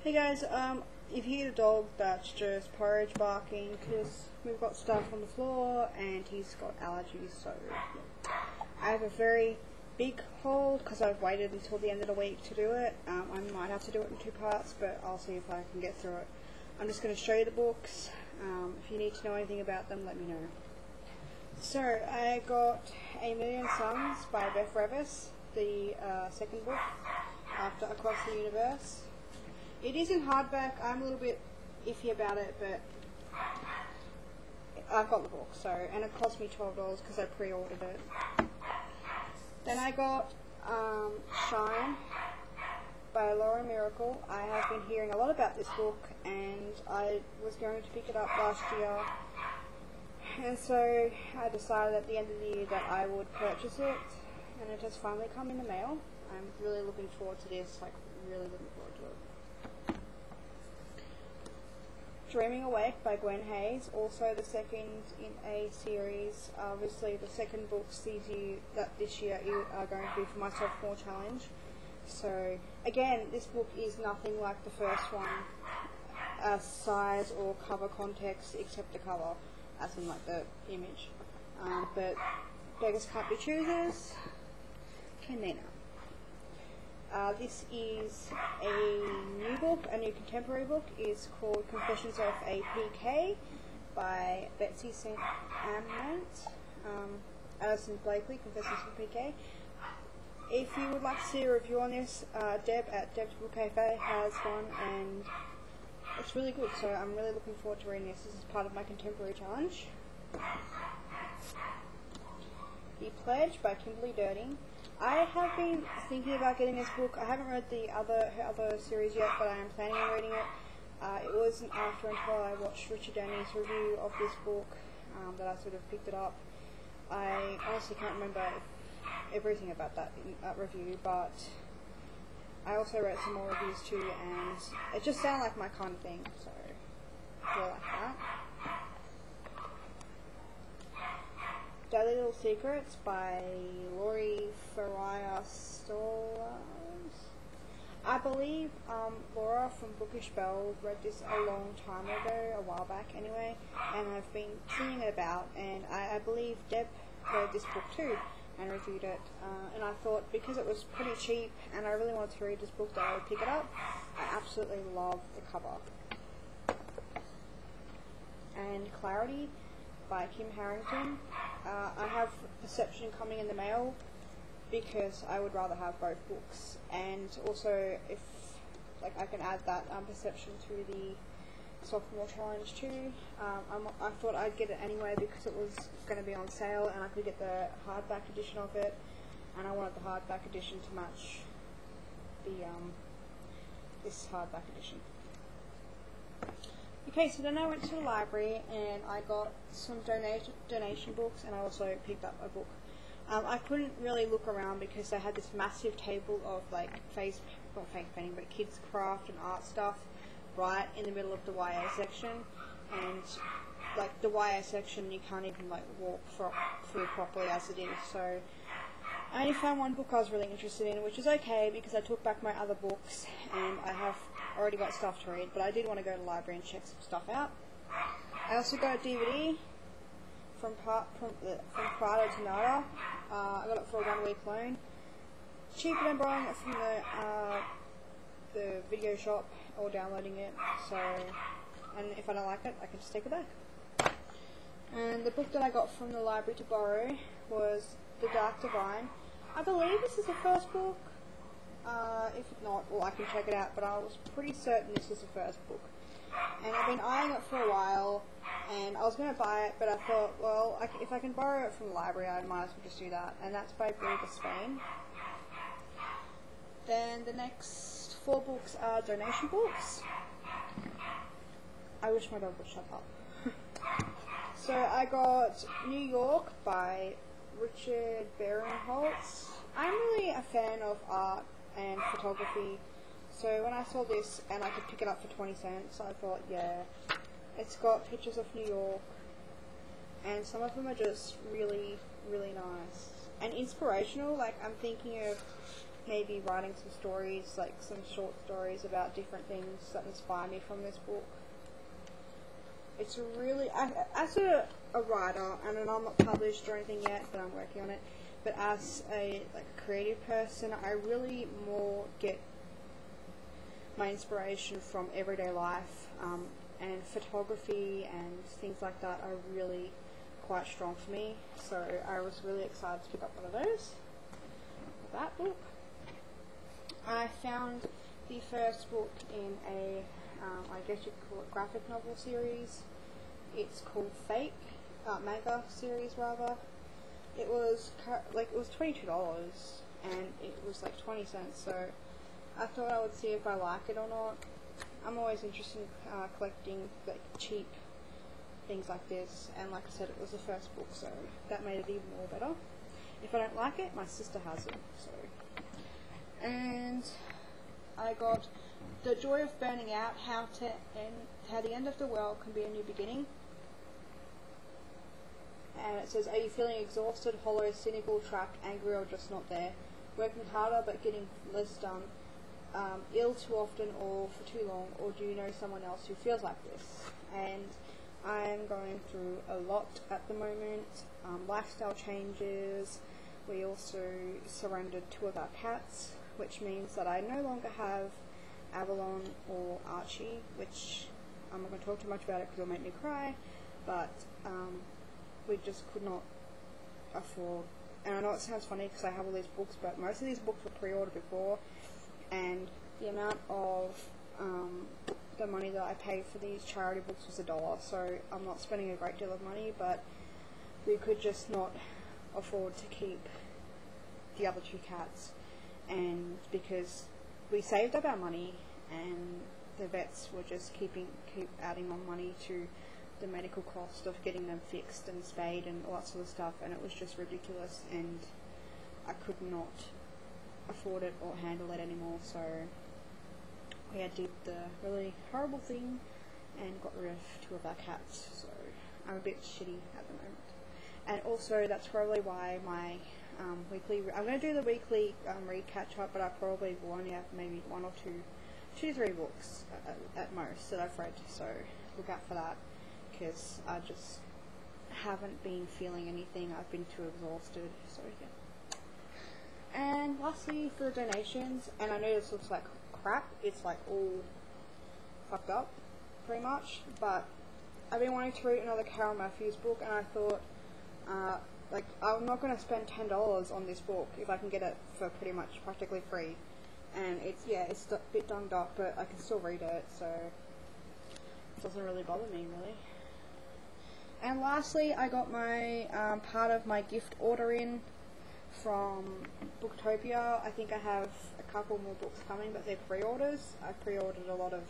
Hey guys, if you hear the dog, that's just Porridge barking because we've got stuff on the floor and he's got allergies, so I have a very big haul because I've waited until the end of the week to do it. I might have to do it in 2 parts, but I'll see if I can get through it. I'm just going to show you the books. If you need to know anything about them, let me know. So, I got A Million Suns by Beth Revis, the second book after Across the Universe. It is in hardback. I'm a little bit iffy about it, but I've got the book, so, and it cost me $12 because I pre-ordered it. Then I got Shine by Laura Miracle. I have been hearing a lot about this book, and I was going to pick it up last year, and so I decided at the end of the year that I would purchase it, and it has finally come in the mail. I'm really looking forward to this, like really looking forward to it. Dreaming Awake by Gwen Hayes, also the second in a series. Obviously the second book sees you that this year are going to be for my sophomore challenge. So again, this book is nothing like the first one, size or cover context, except the cover, as in like the image. But beggars can't be choosers, can they now? This is a new book, a new contemporary book. It's called Confessions of a PK by Betsy St. Amant, Alison Blakely, Confessions of a PK. If you would like to see a review on this, Deb at Deb's Book Cafe has one, and it's really good, so I'm really looking forward to reading this. This is part of my contemporary challenge. The Pledge by Kimberly Durding. I have been thinking about getting this book. I haven't read her other series yet, but I am planning on reading it. It wasn't after until I watched Richard Denny's review of this book that I sort of picked it up. I honestly can't remember everything about that review, but I also read some more reviews too, and it just sounded like my kind of thing, so I like that. Daily Little Secrets by Lori Faria Stolas. I believe Laura from Bookish Belle read this a long time ago, a while back anyway, and I've been seeing it about, and I believe Deb read this book too and reviewed it, and I thought because it was pretty cheap and I really wanted to read this book that I would pick it up. I absolutely love the cover. And Clarity by Kim Harrington. I have Perception coming in the mail because I would rather have both books, and also if I can add that Perception to the sophomore challenge too. I thought I'd get it anyway because it was going to be on sale and I could get the hardback edition of it, and I wanted the hardback edition to match the this hardback edition. Okay, so then I went to the library and I got some donation books, and I also picked up a book. I couldn't really look around because they had this massive table of like not face painting, but kids craft and art stuff right in the middle of the YA section, and like the YA section you can't even like walk through properly as it is. So I only found one book I was really interested in, which is okay because I took back my other books and I have already got stuff to read, but I did want to go to the library and check some stuff out. I also got a DVD from Prada to Nada. I got it for a 1-week loan. Cheaper than buying it from the video shop or downloading it. So, and if I don't like it, I can just take it back. And the book that I got from the library to borrow was The Dark Divine. I believe this is the first book. If not, well, I can check it out, but I was pretty certain this was the first book. And I've been eyeing it for a while, and I was going to buy it, but I thought, well, if I can borrow it from the library, I might as well just do that. And that's by Breda Spain. Then the next 4 books are donation books. I wish my dog would shut up. So I got New York by Richard Barinholtz. I'm really a fan of art and photography, so when I saw this and I could pick it up for 20 cents, I thought, yeah, it's got pictures of New York, and some of them are just really, really nice and inspirational. Like, I'm thinking of maybe writing some stories, like some short stories about different things that inspire me from this book. It's really, as a writer, and I'm not published or anything yet, but I'm working on it, but as a creative person, I really more get my inspiration from everyday life, and photography and things like that are really quite strong for me, so I was really excited to pick up one of those. That book. I found the first book in a, I guess you could call it graphic novel series. It's called Fake, manga series rather. It was $22 and it was like 20 cents, so I thought I would see if I like it or not. I'm always interested in collecting like cheap things like this, and like I said, it was the first book, so that made it even more better. If I don't like it, my sister has it. So, and I got The Joy of Burning Out: How the End of the World Can Be a New Beginning. And it says, are you feeling exhausted, hollow, cynical, trapped, angry, or just not there? Working harder but getting less done? Ill too often or for too long? Or do you know someone else who feels like this? And I'm going through a lot at the moment. Lifestyle changes. We also surrendered 2 of our cats, which means that I no longer have Avalon or Archie, which I'm not going to talk too much about it because it'll make me cry, but we just could not afford, and I know it sounds funny because I have all these books, but most of these books were pre-ordered before, and the amount of the money that I paid for these charity books was $1, so I'm not spending a great deal of money, but we could just not afford to keep the other 2 cats, and because we saved up our money and the vets were just keep adding on money to the medical cost of getting them fixed and spayed and all that sort of stuff, and it was just ridiculous, and I could not afford it or handle it anymore, so we did the really horrible thing and got rid of 2 of our cats, so I'm a bit shitty at the moment. And also that's probably why my weekly, I'm going to do the weekly read catch up, but I probably will only have maybe 1 or 2 to 3 books at most that I've read, so look out for that, because I just haven't been feeling anything. I've been too exhausted, so yeah. And lastly, for the donations, and I know this looks like crap, it's like all fucked up pretty much, but I've been wanting to read another Carol Matthews book, and I thought I'm not going to spend $10 on this book if I can get it for pretty much practically free, and it's a bit dunged up, but I can still read it, so it doesn't really bother me really. And lastly, I got my part of my gift order in from Booktopia. I think I have a couple more books coming, but they're pre-orders. I pre-ordered a lot of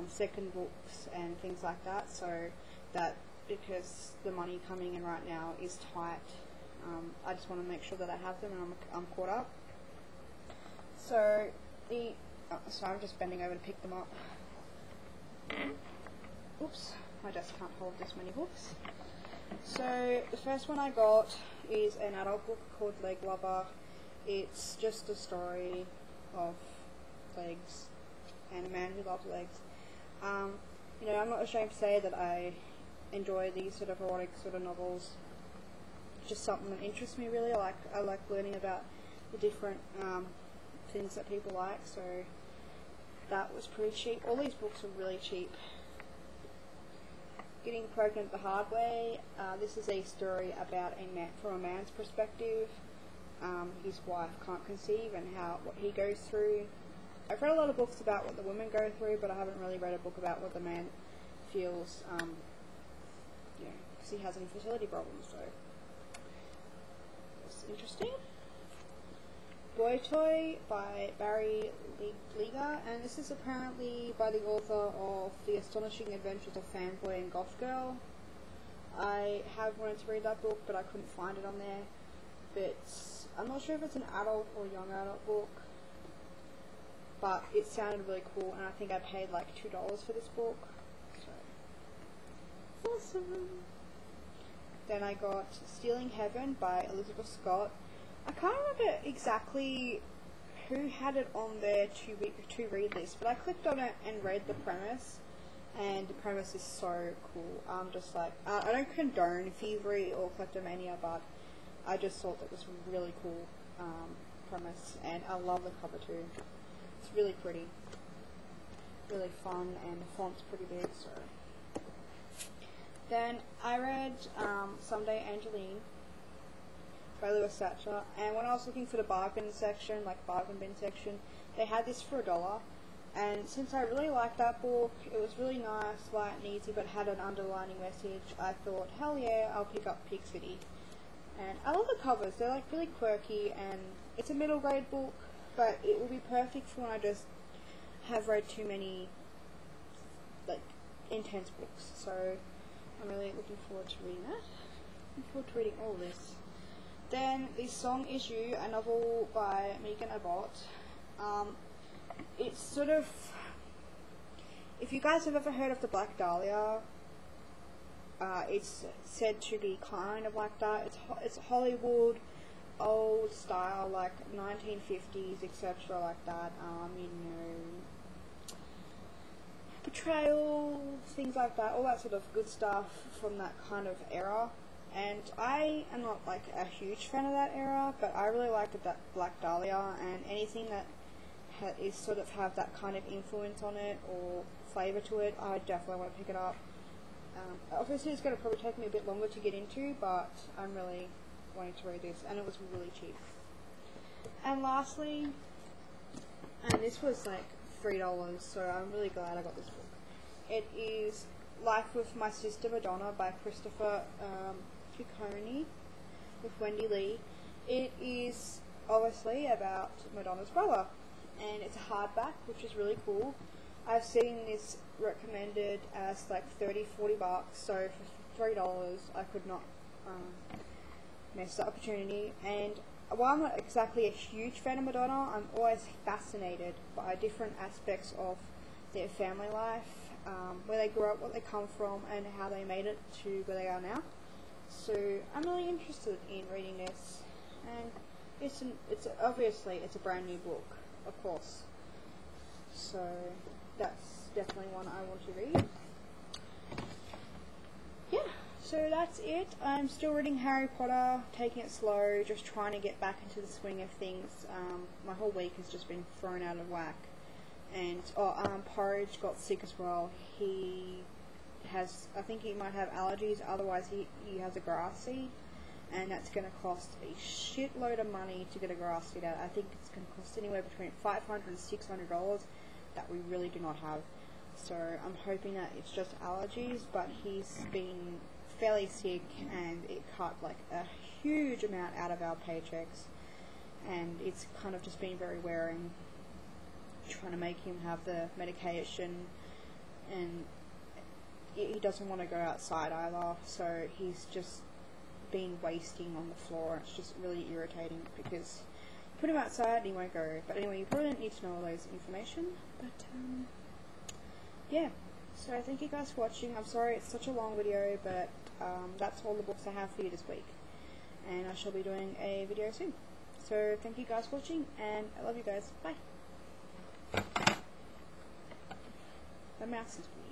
second books and things like that, so that, because the money coming in right now is tight, I just want to make sure that I have them and I'm caught up. So I'm just bending over to pick them up. Oops, my desk can't hold this many books. So the first one I got is an adult book called Leg Lover. It's just a story of legs and a man who loves legs. I'm not ashamed to say that I enjoy these sort of erotic sort of novels. It's just something that interests me really. I like learning about the different things that people like, so that was pretty cheap. All these books are really cheap. Getting Pregnant the Hard Way. This is a story about from a man's perspective. His wife can't conceive and what he goes through. I've read a lot of books about what the women go through, but I haven't really read a book about what the man feels, because he has infertility problems, so it's interesting. Boy Toy by Barry Liga, and this is apparently by the author of The Astonishing Adventures of Fanboy and Goth Girl. I have wanted to read that book, but I couldn't find it on there. But I'm not sure if it's an adult or young adult book, but it sounded really cool, and I think I paid like $2 for this book. So awesome. Then I got Stealing Heaven by Elizabeth Scott. I can't remember exactly who had it on their to read list, but I clicked on it and read the premise, and the premise is so cool. I'm just like, I don't condone thievery or kleptomania, but I just thought that was a really cool premise, and I love the cover too. It's really pretty, really fun, and the font's pretty big. So then I read Someday Angeline by Lewis Satcher, and when I was looking for the bargain section, like bargain bin section, they had this for $1. And since I really liked that book, it was really nice, light and easy, but had an underlining message, I thought, hell yeah, I'll pick up Pig City. And I love the covers, they're like really quirky, and it's a middle grade book, but it will be perfect for when I just have read too many like intense books. So I'm really looking forward to reading that. Looking forward to reading all this. Then The Song Is You, a novel by Megan Abbott. It's sort of, if you guys have ever heard of the Black Dahlia, it's said to be kind of like that. It's Hollywood, old style, like 1950s, etc., like that. You know, betrayal, things like that, all that sort of good stuff from that kind of era. And I am not like a huge fan of that era, but I really liked that Black Dahlia, and anything that is sort of have that kind of influence on it or flavour to it, I definitely want to pick it up. Obviously it's going to probably take me a bit longer to get into, but I'm really wanting to read this, and it was really cheap. And lastly, and this was like $3, so I'm really glad I got this book. It is Life with My Sister Madonna by Christopher Piccone with Wendy Lee. It is obviously about Madonna's brother, and it's a hardback, which is really cool. I've seen this recommended as like $30-40, so for $3 I could not miss the opportunity. And while I'm not exactly a huge fan of Madonna, I'm always fascinated by different aspects of their family life, where they grew up, what they come from, and how they made it to where they are now. So I'm really interested in reading this, and it's obviously it's a brand new book, of course. So that's definitely one I want to read. Yeah, so that's it. I'm still reading Harry Potter, taking it slow, just trying to get back into the swing of things. My whole week has just been thrown out of whack. And Porridge got sick as well. He has, I think he might have allergies, otherwise he has a grass seed, and that's going to cost a shitload of money to get a grass seed out. I think it's going to cost anywhere between $500 and $600 that we really do not have. So I'm hoping that it's just allergies, but he's been fairly sick, and it cut like a huge amount out of our paychecks, and it's kind of just been very wearing, trying to make him have the medication, and he doesn't want to go outside either, so he's just been wasting on the floor. It's just really irritating because you put him outside and he won't go. But anyway, you probably don't need to know all those information, but yeah, so thank you guys for watching. I'm sorry it's such a long video, but that's all the books I have for you this week, and I shall be doing a video soon. So thank you guys for watching, and I love you guys. Bye. The mouse is weird.